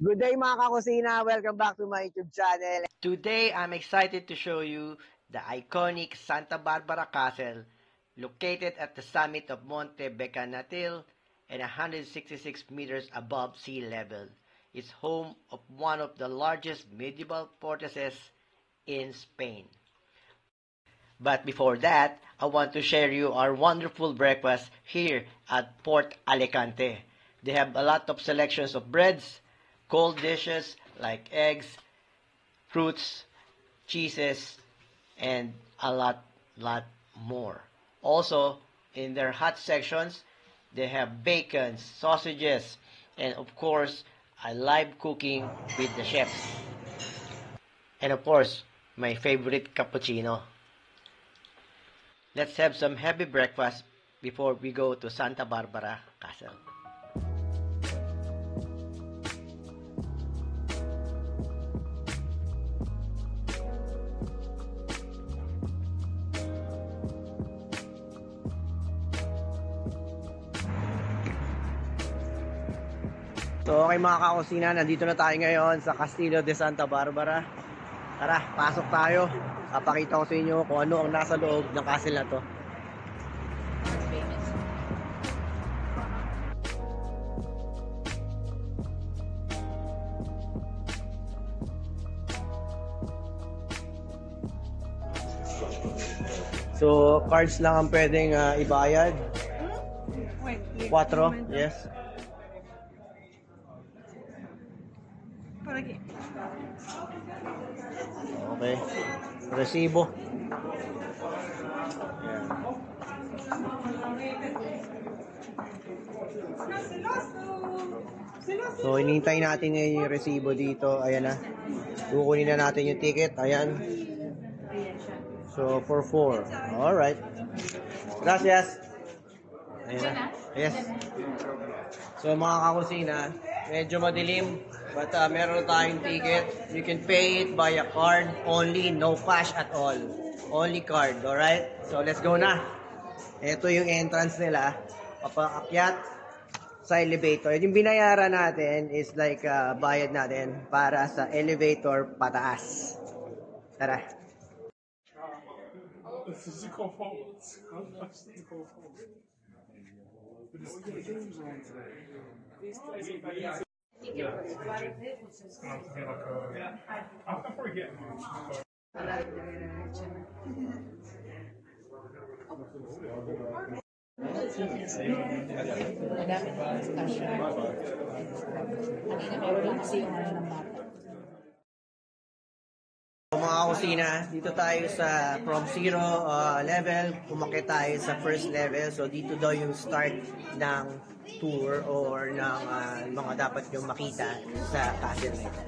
Good day mga kakusina! Welcome back to my YouTube channel. Today, I'm excited to show you the iconic Santa Barbara Castle located at the summit of Monte Becanatil and 166 meters above sea level. It's home of one of the largest medieval fortresses in Spain. But before that, I want to share you our wonderful breakfast here at Port Alicante. They have a lot of selections of breads, cold dishes like eggs, fruits, cheeses, and a lot more. Also, in their hot sections, they have bacon, sausages, and of course, a live cooking with the chefs. And of course, my favorite cappuccino. Let's have some heavy breakfast before we go to Santa Barbara Castle. So okay mga kakusina, nandito na tayo ngayon sa Castillo de Santa Barbara. Tara, pasok tayo. Papakita ko sa inyo kung ano ang nasa loob ng castle na to. So, cards lang ang pwedeng ibayad. 4, yes. Okay. Resibo. So, hinihintay natin yung resibo dito. Ayan na. Kukunin na natin yung ticket. Ayan. So, for 4. Alright. Gracias. Ayan na. Yes. So, mga kakusina, medyo madilim. But meron tayong ticket. You can pay it by a card only. No cash at all. Only card. Alright? So, let's go na. Ito yung entrance nila. Papaakyat sa elevator. Yung binayaran natin is like bayad natin para sa elevator pataas. Tara. Mga kusina, dito tayo sa from 0 level, umakyat tayo sa first level. So dito daw yung start ng tour or ng mga dapat yung makita sa castle na ito.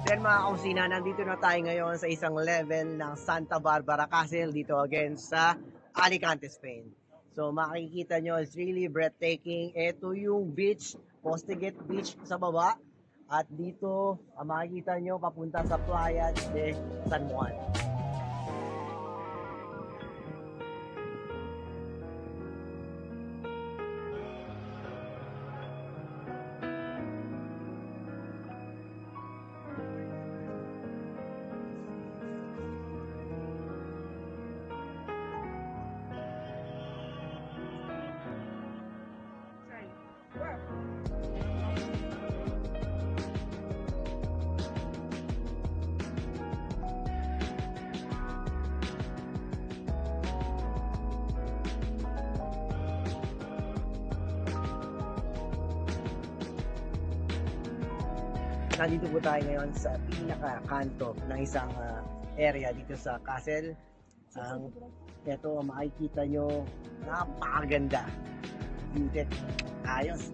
Then mga kausina, nandito na tayo ngayon sa isang level ng Santa Barbara Castle dito again sa Alicante, Spain. So makikita nyo, it's really breathtaking. Ito yung beach, Posteguet Beach sa baba. At dito, makikita nyo papunta sa Playa de San Juan. Nandito po tayo ngayon sa pinaka-kanto ng isang area dito sa castle. Ito, makikita nyo, napakaganda. Beauty. Ayos.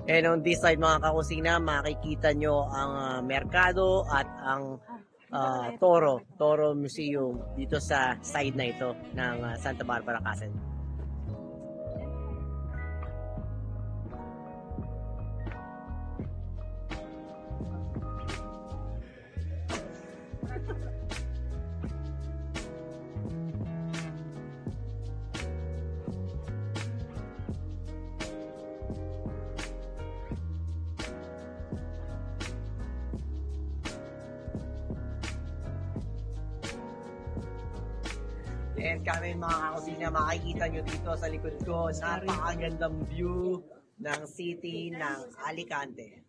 And on this side mga kakusina, makikita nyo ang merkado at ang Toro Museum dito sa side na ito ng Santa Barbara Castle. And kami mga kakusina, makikita nyo dito sa likod ko, napakagandang view ng city ng Alicante.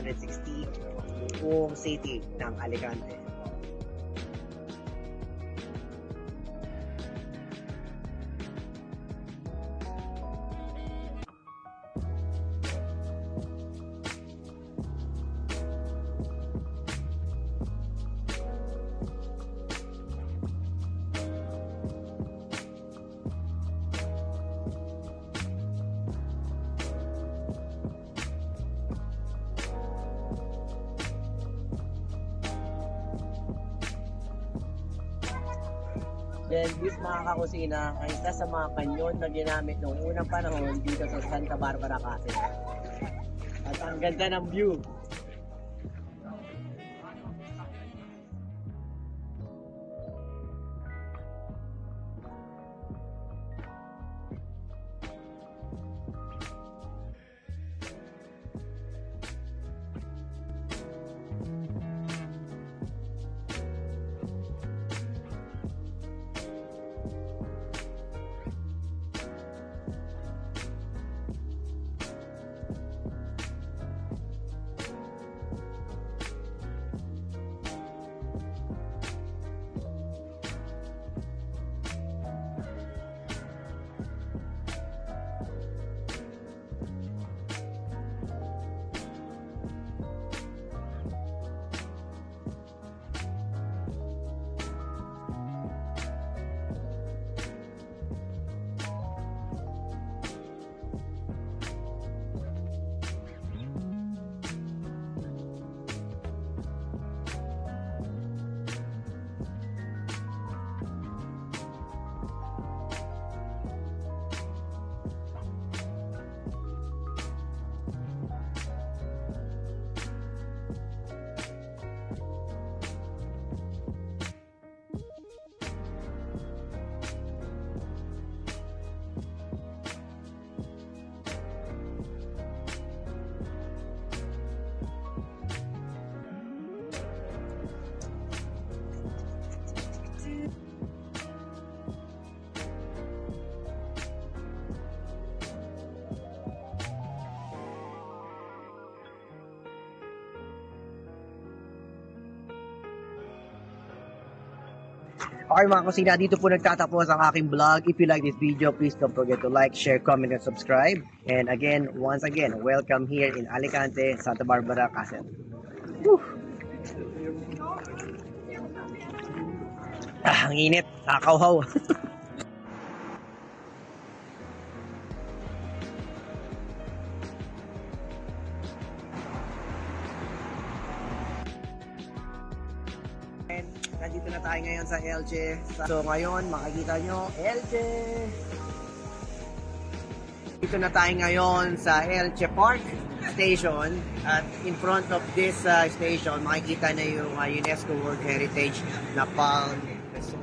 160 buong city ng Alicante. Then, this mga kakusina ay isa sa mga kanyon na ginamit noong unang panahon dito sa Santa Barbara Castle. At ang ganda ng view. Okay mga kusina, dito po nagtatapos ang aking vlog. If you like this video, please don't forget to like, share, comment, and subscribe. And again, once again, welcome here in Alicante, Santa Barbara Castle. Woo! Ang init, nakakauhaw. Nandito na tayo ngayon sa Elche. So ngayon, makikita nyo, Elche! Dito na tayo ngayon sa Elche Park Station. At in front of this station, makikita na yung UNESCO World Heritage na Palm Resort.